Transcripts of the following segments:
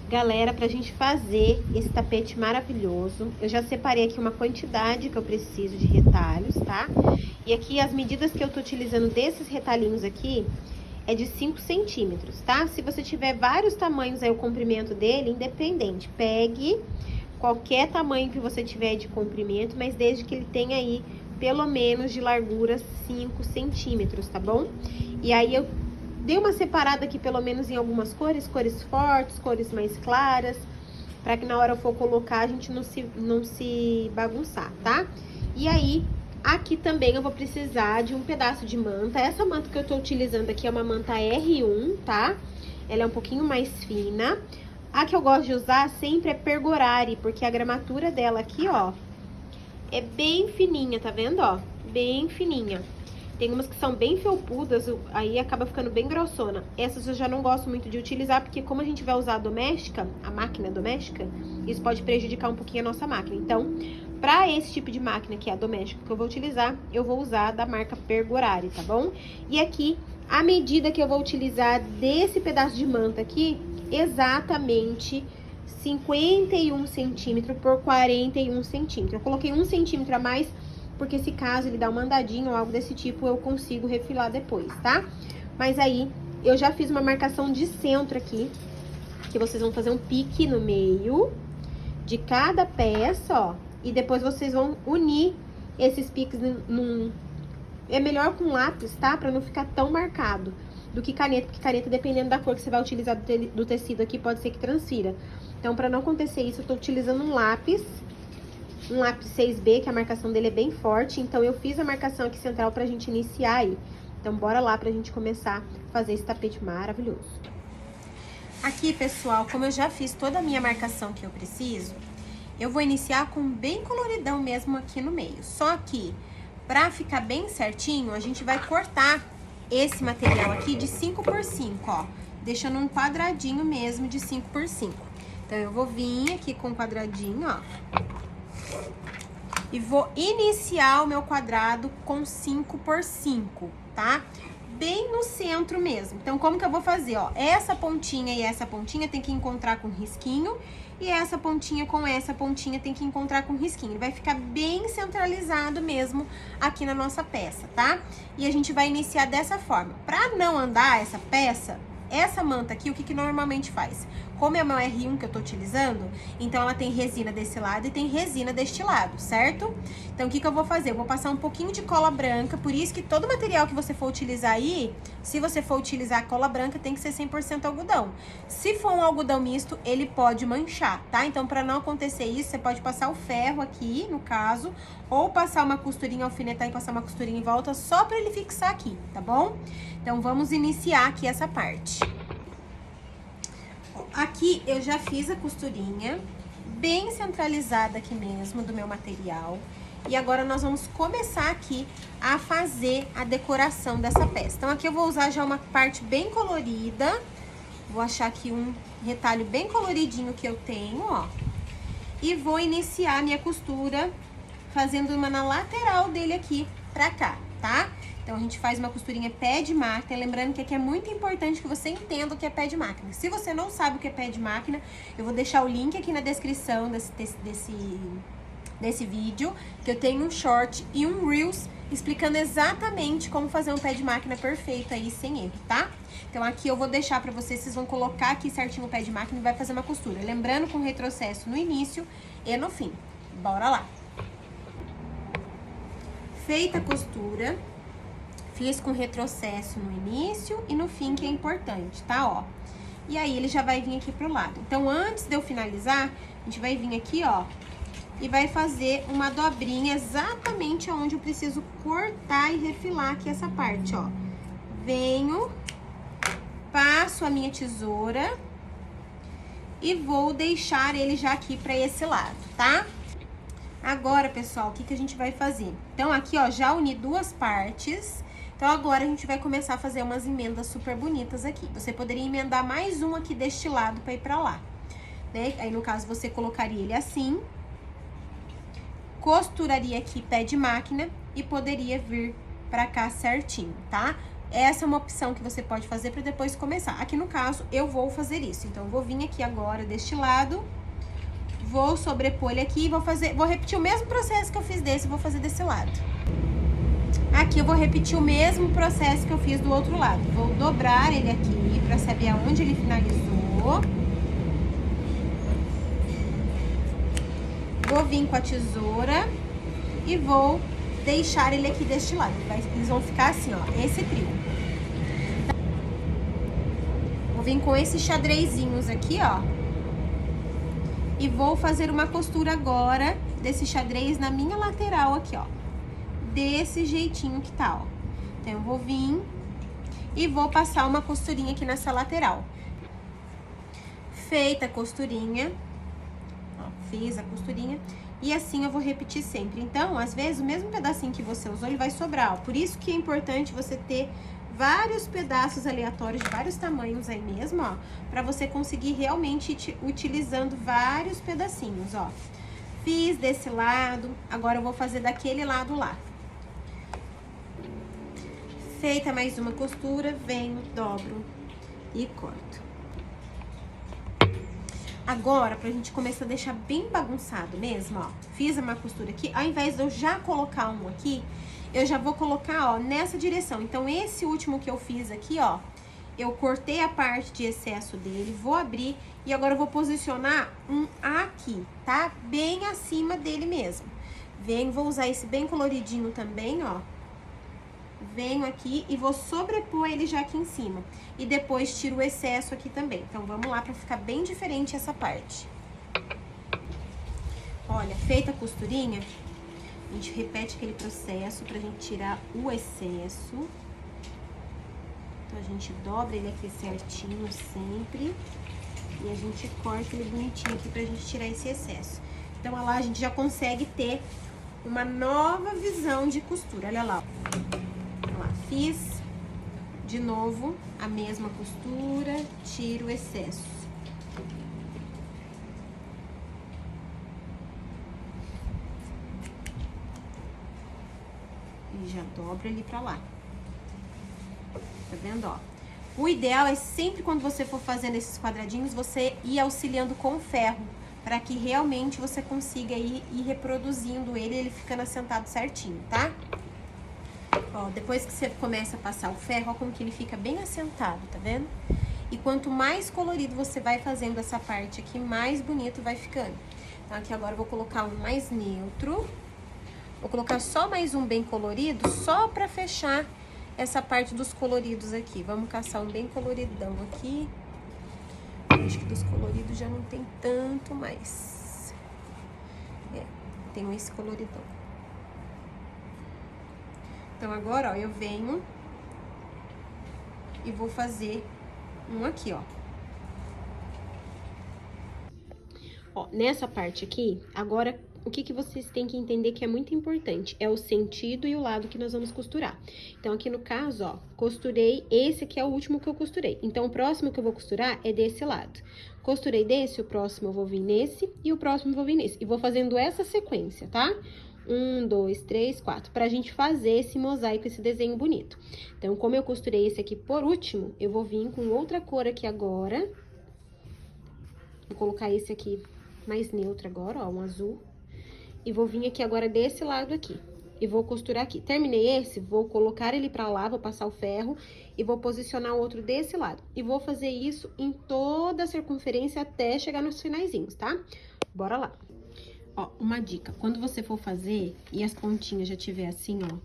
Galera, pra gente fazer esse tapete maravilhoso, eu já separei aqui uma quantidade que eu preciso de retalhos, tá? E aqui as medidas que eu tô utilizando desses retalhinhos aqui é de 5 centímetros, tá? Se você tiver vários tamanhos aí, o comprimento dele, independente, pegue qualquer tamanho que você tiver de comprimento, mas desde que ele tenha aí pelo menos de largura 5 centímetros, tá bom? E aí eu dei uma separada aqui pelo menos em algumas cores, cores fortes, cores mais claras, para que na hora eu for colocar a gente não se bagunçar, tá? E aí, aqui também eu vou precisar de um pedaço de manta. Essa manta que eu tô utilizando aqui é uma manta R1, tá? Ela é um pouquinho mais fina. A que eu gosto de usar sempre é Pergorari, porque a gramatura dela aqui, ó, é bem fininha, tá vendo, ó? Bem fininha. Tem umas que são bem felpudas, aí acaba ficando bem grossona. Essas eu já não gosto muito de utilizar, porque como a gente vai usar a doméstica, a máquina doméstica, isso pode prejudicar um pouquinho a nossa máquina. Então, pra esse tipo de máquina, que é a doméstica que eu vou utilizar, eu vou usar da marca Pergorari, tá bom? E aqui, a medida que eu vou utilizar desse pedaço de manta aqui, exatamente 51 centímetros por 41 centímetros. Eu coloquei 1 centímetro a mais, porque se caso ele dá uma andadinha ou algo desse tipo, eu consigo refilar depois, tá? Mas aí, eu já fiz uma marcação de centro aqui, que vocês vão fazer um pique no meio de cada peça, ó. E depois vocês vão unir esses piques num... É melhor com lápis, tá? Pra não ficar tão marcado do que caneta, porque caneta, dependendo da cor que você vai utilizar do tecido aqui, pode ser que transfira. Então, pra não acontecer isso, eu tô utilizando um lápis 6B, que a marcação dele é bem forte. Então, eu fiz a marcação aqui central pra gente iniciar aí. Então, bora lá pra gente começar a fazer esse tapete maravilhoso. Aqui, pessoal, como eu já fiz toda a minha marcação que eu preciso, eu vou iniciar com bem coloridão mesmo aqui no meio. Só que, pra ficar bem certinho, a gente vai cortar esse material aqui de 5 por 5, ó. Deixando um quadradinho mesmo de 5 por 5. Então, eu vou vir aqui com um quadradinho, ó. E vou iniciar o meu quadrado com 5 por 5, tá? Bem no centro mesmo. Então, como que eu vou fazer, ó? Essa pontinha e essa pontinha tem que encontrar com risquinho. E essa pontinha com essa pontinha tem que encontrar com risquinho. Ele vai ficar bem centralizado mesmo aqui na nossa peça, tá? E a gente vai iniciar dessa forma. Pra não andar essa peça, essa manta aqui, o que normalmente faz? Como é o meu R1 que eu tô utilizando, então ela tem resina desse lado e tem resina deste lado, certo? Então, o que eu vou fazer? Eu vou passar um pouquinho de cola branca, por isso que todo material que você for utilizar aí, se você for utilizar cola branca, tem que ser 100% algodão. Se for um algodão misto, ele pode manchar, tá? Então, pra não acontecer isso, você pode passar o ferro aqui, no caso, ou passar uma costurinha, alfinetar e passar uma costurinha em volta, só pra ele fixar aqui, tá bom? Então, vamos iniciar aqui essa parte. Aqui eu já fiz a costurinha, bem centralizada aqui mesmo do meu material. E agora nós vamos começar aqui a fazer a decoração dessa peça. Então aqui eu vou usar já uma parte bem colorida. Vou achar aqui um retalho bem coloridinho que eu tenho, ó. E vou iniciar a minha costura fazendo uma na lateral dele aqui pra cá, tá? Então, a gente faz uma costurinha pé de máquina, lembrando que aqui é muito importante que você entenda o que é pé de máquina. Se você não sabe o que é pé de máquina, eu vou deixar o link aqui na descrição desse vídeo, que eu tenho um short e um Reels explicando exatamente como fazer um pé de máquina perfeito aí, sem erro, tá? Então, aqui eu vou deixar pra vocês vão colocar aqui certinho o pé de máquina e vai fazer uma costura. Lembrando com retrocesso no início e no fim. Bora lá! Feita a costura, fiz com retrocesso no início e no fim, que é importante, tá? Ó. E aí, ele já vai vir aqui pro lado. Então, antes de eu finalizar, a gente vai vir aqui, ó, e vai fazer uma dobrinha exatamente onde eu preciso cortar e refilar aqui essa parte, ó. Venho, passo a minha tesoura e vou deixar ele já aqui pra esse lado, tá? Agora, pessoal, o que a gente vai fazer? Então, aqui, ó, já uni duas partes. Então, agora a gente vai começar a fazer umas emendas super bonitas aqui. Você poderia emendar mais um aqui deste lado pra ir pra lá, né? Aí, no caso, você colocaria ele assim, costuraria aqui pé de máquina e poderia vir pra cá certinho, tá? essa é uma opção que você pode fazer para depois começar. Aqui no caso, eu vou fazer isso. Então, eu vou vir aqui agora deste lado, vou sobrepor ele aqui e vou repetir o mesmo processo que eu fiz desse, vou fazer desse lado. Aqui eu vou repetir o mesmo processo que eu fiz do outro lado. Vou dobrar ele aqui para saber aonde ele finalizou. Vou vir com a tesoura e vou deixar ele aqui deste lado. Eles vão ficar assim, ó, esse trio. Vou vir com esses xadrezinhos aqui, ó. E vou fazer uma costura agora desse xadrez na minha lateral aqui, ó. Desse jeitinho que tá, ó. Então, eu vou vir e vou passar uma costurinha aqui nessa lateral. Feita a costurinha, ó, fiz a costurinha. E assim eu vou repetir sempre. Então, às vezes, o mesmo pedacinho que você usou, ele vai sobrar, ó. Por isso que é importante você ter vários pedaços aleatórios de vários tamanhos aí mesmo, ó. Pra você conseguir realmente ir utilizando vários pedacinhos, ó. Fiz desse lado, agora eu vou fazer daquele lado lá. Feita mais uma costura, venho, dobro e corto. Agora, pra gente começar a deixar bem bagunçado mesmo, ó, fiz uma costura aqui, ao invés de eu já colocar um aqui, eu já vou colocar, ó, nessa direção. Então, esse último que eu fiz aqui, ó, eu cortei a parte de excesso dele, vou abrir e agora eu vou posicionar um aqui, tá? Bem acima dele mesmo. Venho, vou usar esse bem coloridinho também, ó. Venho aqui e vou sobrepor ele já aqui em cima. E depois tiro o excesso aqui também. Então, vamos lá pra ficar bem diferente essa parte. Olha, feita a costurinha, a gente repete aquele processo pra gente tirar o excesso. Então, a gente dobra ele aqui certinho sempre. E a gente corta ele bonitinho aqui pra gente tirar esse excesso. Então, olha lá, a gente já consegue ter uma nova visão de costura. Olha lá, ó. Fiz de novo a mesma costura, tiro o excesso. E já dobro ele pra lá. Tá vendo, ó? O ideal é sempre quando você for fazendo esses quadradinhos, você ir auxiliando com o ferro, para que realmente você consiga ir reproduzindo ele ficando assentado certinho, tá? Ó, depois que você começa a passar o ferro, ó como que ele fica bem assentado, tá vendo? E quanto mais colorido você vai fazendo essa parte aqui, mais bonito vai ficando. Então, aqui agora eu vou colocar um mais neutro. Vou colocar só mais um bem colorido, só pra fechar essa parte dos coloridos aqui. Vamos caçar um bem coloridão aqui. Acho que dos coloridos já não tem tanto mais. Tem esse coloridão. Então, agora, ó, eu venho e vou fazer um aqui, ó. Ó, nessa parte aqui, agora, o que vocês têm que entender que é muito importante? É o sentido e o lado que nós vamos costurar. Então, aqui no caso, ó, costurei, esse aqui é o último que eu costurei. Então, o próximo que eu vou costurar é desse lado. Costurei desse, o próximo eu vou vir nesse e o próximo eu vou vir nesse. E vou fazendo essa sequência, tá? 1, 2, 3, 4, pra gente fazer esse mosaico, esse desenho bonito. Então, como eu costurei esse aqui por último, eu vou vir com outra cor aqui agora. Vou colocar esse aqui mais neutro agora, ó, um azul. E vou vir aqui agora desse lado aqui. E vou costurar aqui. Terminei esse, vou colocar ele pra lá, vou passar o ferro e vou posicionar o outro desse lado. E vou fazer isso em toda a circunferência até chegar nos finaizinhos, tá? Bora lá. Ó, uma dica, quando você for fazer e as pontinhas já tiver assim, ó,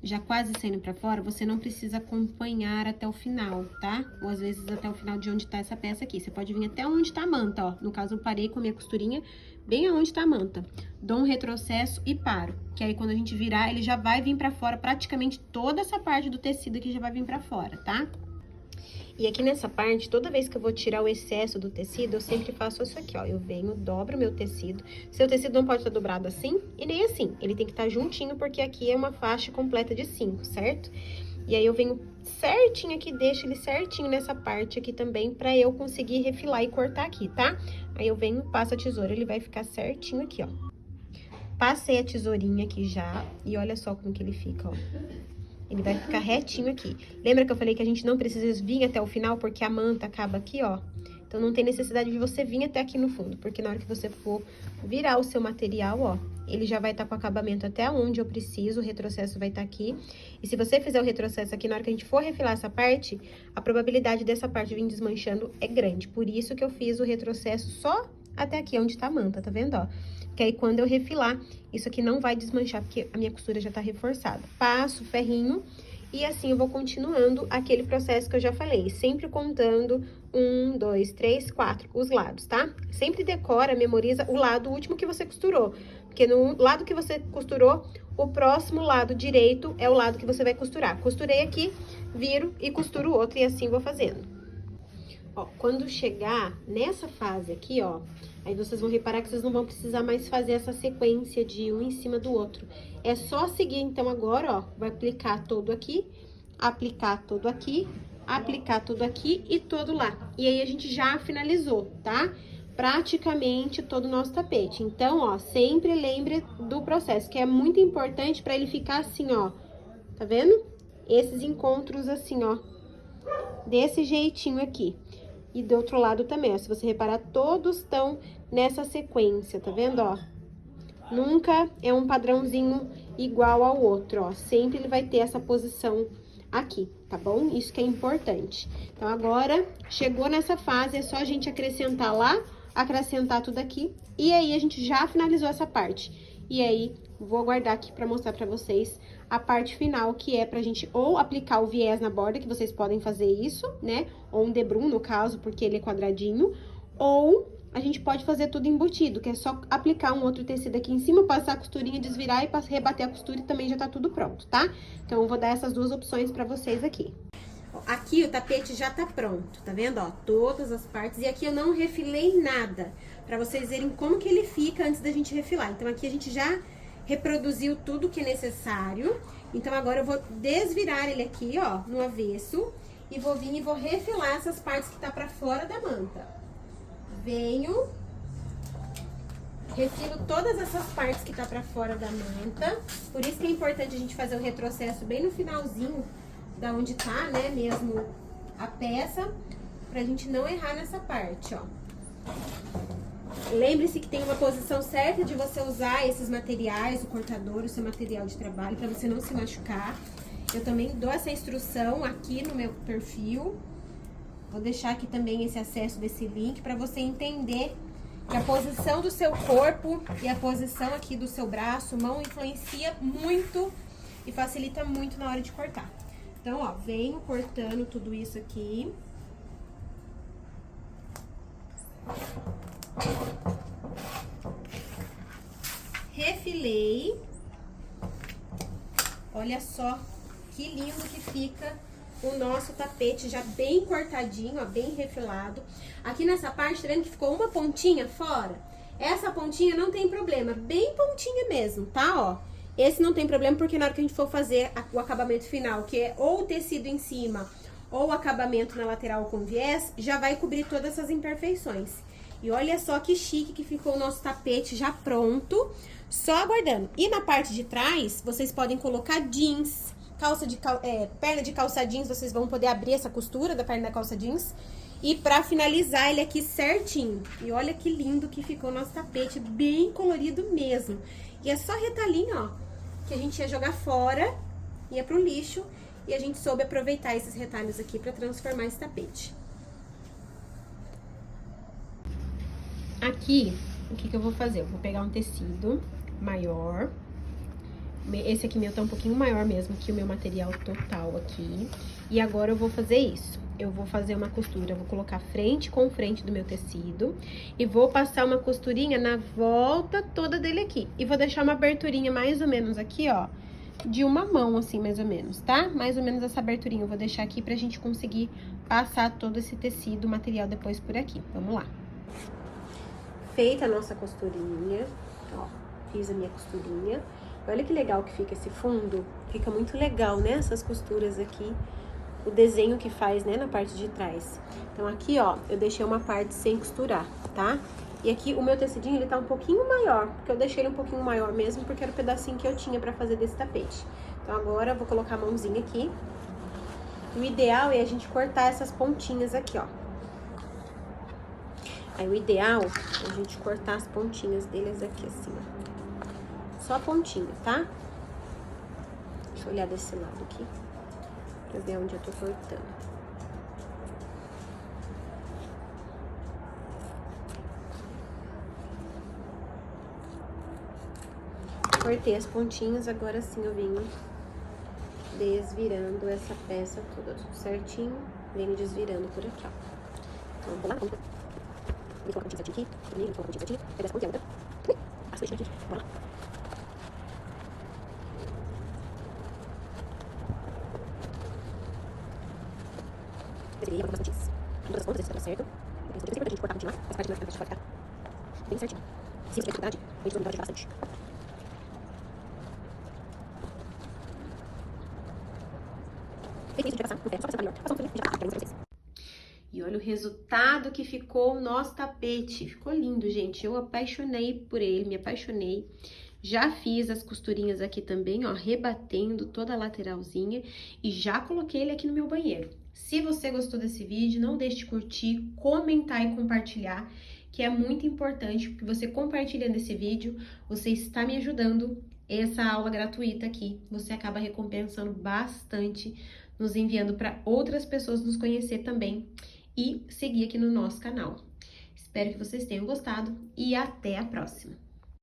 já quase saindo pra fora, você não precisa acompanhar até o final, tá? Ou às vezes até o final de onde tá essa peça aqui. Você pode vir até onde tá a manta, ó. No caso, eu parei com a minha costurinha bem aonde tá a manta. Dou um retrocesso e paro. Que aí, quando a gente virar, ele já vai vir pra fora, praticamente toda essa parte do tecido aqui já vai vir pra fora, tá? E aqui nessa parte, toda vez que eu vou tirar o excesso do tecido, eu sempre faço isso aqui, ó. Eu venho, dobro o meu tecido. Seu tecido não pode estar dobrado assim e nem assim. Ele tem que estar juntinho, porque aqui é uma faixa completa de 5, certo? E aí, eu venho certinho aqui, deixo ele certinho nessa parte aqui também, pra eu conseguir refilar e cortar aqui, tá? Aí, eu venho, passo a tesoura, ele vai ficar certinho aqui, ó. Passei a tesourinha aqui já, e olha só como que ele fica, ó. Ele vai ficar retinho aqui. Lembra que eu falei que a gente não precisa vir até o final, porque a manta acaba aqui, ó. Então, não tem necessidade de você vir até aqui no fundo, porque na hora que você for virar o seu material, ó, ele já vai estar com acabamento até onde eu preciso, o retrocesso vai estar aqui. E se você fizer o retrocesso aqui, na hora que a gente for refilar essa parte, a probabilidade dessa parte vir desmanchando é grande. Por isso que eu fiz o retrocesso só até aqui, onde tá a manta, tá vendo, ó? Que aí, quando eu refilar, isso aqui não vai desmanchar, porque a minha costura já tá reforçada. Passo o ferrinho e assim eu vou continuando aquele processo que eu já falei, sempre contando 1, 2, 3, 4, os lados, tá? Sempre decora, memoriza o lado último que você costurou, porque no lado que você costurou, o próximo lado direito é o lado que você vai costurar. Costurei aqui, viro e costuro o outro e assim vou fazendo. Ó, quando chegar nessa fase aqui, ó, aí vocês vão reparar que vocês não vão precisar mais fazer essa sequência de um em cima do outro. É só seguir, então, agora, ó, vai aplicar todo aqui, aplicar todo aqui, aplicar todo aqui e todo lá. E aí, a gente já finalizou, tá? Praticamente todo o nosso tapete. Então, ó, sempre lembre do processo, que é muito importante pra ele ficar assim, ó, tá vendo? Esses encontros assim, ó, desse jeitinho aqui. E do outro lado também, ó, se você reparar, todos estão nessa sequência, tá vendo, ó? Nunca é um padrãozinho igual ao outro, ó. Sempre ele vai ter essa posição aqui, tá bom? Isso que é importante. Então, agora, chegou nessa fase, é só a gente acrescentar lá, acrescentar tudo aqui. E aí, a gente já finalizou essa parte. E aí, vou aguardar aqui pra mostrar pra vocês a parte final, que é pra gente ou aplicar o viés na borda, que vocês podem fazer isso, né? Ou um debrum, no caso, porque ele é quadradinho. Ou a gente pode fazer tudo embutido, que é só aplicar um outro tecido aqui em cima, passar a costurinha, desvirar e rebater a costura e também já tá tudo pronto, tá? Então, eu vou dar essas duas opções pra vocês aqui. Aqui o tapete já tá pronto, tá vendo, ó? Todas as partes. E aqui eu não refilei nada, pra vocês verem como que ele fica antes da gente refilar. Então, aqui a gente já reproduziu tudo que é necessário. Então, agora eu vou desvirar ele aqui, ó, no avesso. E vou vir e vou refilar essas partes que tá pra fora da manta. Venho, refilo todas essas partes que tá pra fora da manta. Por isso que é importante a gente fazer o retrocesso bem no finalzinho, da onde tá, né, mesmo a peça, pra gente não errar nessa parte, ó. Lembre-se que tem uma posição certa de você usar esses materiais, o cortador, o seu material de trabalho, pra você não se machucar. Eu também dou essa instrução aqui no meu perfil. Vou deixar aqui também esse acesso desse link pra você entender que a posição do seu corpo e a posição aqui do seu braço, mão, influencia muito e facilita muito na hora de cortar. Então, ó, venho cortando tudo isso aqui. Refilei. Olha só que lindo que fica o nosso tapete já bem cortadinho, ó, bem refilado. Aqui nessa parte, tá vendo que ficou uma pontinha fora? Essa pontinha não tem problema, bem pontinha mesmo, tá, ó? Esse não tem problema porque na hora que a gente for fazer o acabamento final, que é ou o tecido em cima ou o acabamento na lateral com viés, já vai cobrir todas essas imperfeições. E olha só que chique que ficou o nosso tapete já pronto, só aguardando. E na parte de trás, vocês podem colocar jeans, perna de calça jeans, vocês vão poder abrir essa costura da perna da calça jeans. E pra finalizar ele aqui certinho. E olha que lindo que ficou o nosso tapete, bem colorido mesmo. E é só retalhinho, ó, que a gente ia jogar fora, ia pro lixo, e a gente soube aproveitar esses retalhos aqui pra transformar esse tapete. Aqui, o que que eu vou fazer? Eu vou pegar um tecido maior. Esse aqui meu tá um pouquinho maior mesmo que o meu material total aqui. E agora eu vou fazer isso. Eu vou fazer uma costura, eu vou colocar frente com frente do meu tecido e vou passar uma costurinha na volta toda dele aqui. E vou deixar uma aberturinha mais ou menos aqui, ó, de uma mão, assim, mais ou menos, tá? Mais ou menos essa aberturinha eu vou deixar aqui pra gente conseguir passar todo esse tecido, material depois por aqui. Vamos lá. Feita a nossa costurinha, ó, fiz a minha costurinha. Olha que legal que fica esse fundo, fica muito legal, né, essas costuras aqui. O desenho que faz, né, na parte de trás. Então, aqui, ó, eu deixei uma parte sem costurar, tá? E aqui, o meu tecidinho, ele tá um pouquinho maior, porque eu deixei ele um pouquinho maior mesmo, porque era o pedacinho que eu tinha pra fazer desse tapete. Então agora eu vou colocar a mãozinha aqui. O ideal é a gente cortar essas pontinhas aqui, ó. Aí o ideal é a gente cortar as pontinhas deles aqui, assim, ó. Só a pontinha, tá? Deixa eu olhar desse lado aqui, pra ver onde eu tô cortando. Cortei as pontinhas, agora sim eu venho desvirando essa peça toda certinho. Venho desvirando por aqui, ó. Então, vou lá, vamos colocar a pontinha certinha aqui. Vou colocar a pontinha certinha. Pega essa pontinha, outra. Passa o aqui. Bora lá. Desvirei, vou colocar as pontinhas. Em todas as pontas, esse tá certo. É sempre importante a gente cortar a pontinha lá. Essa parte mais vai ficar bem certinho. Se você tiver dificuldade, a gente vai bastante. E olha o resultado que ficou o nosso tapete. Ficou lindo, gente. Eu apaixonei por ele, me apaixonei. Já fiz as costurinhas aqui também, ó, rebatendo toda a lateralzinha. E já coloquei ele aqui no meu banheiro. Se você gostou desse vídeo, não deixe de curtir, comentar e compartilhar, que é muito importante, porque você compartilhando esse vídeo, você está me ajudando. Essa aula gratuita aqui, você acaba recompensando bastante, nos enviando para outras pessoas nos conhecer também e seguir aqui no nosso canal. Espero que vocês tenham gostado e até a próxima!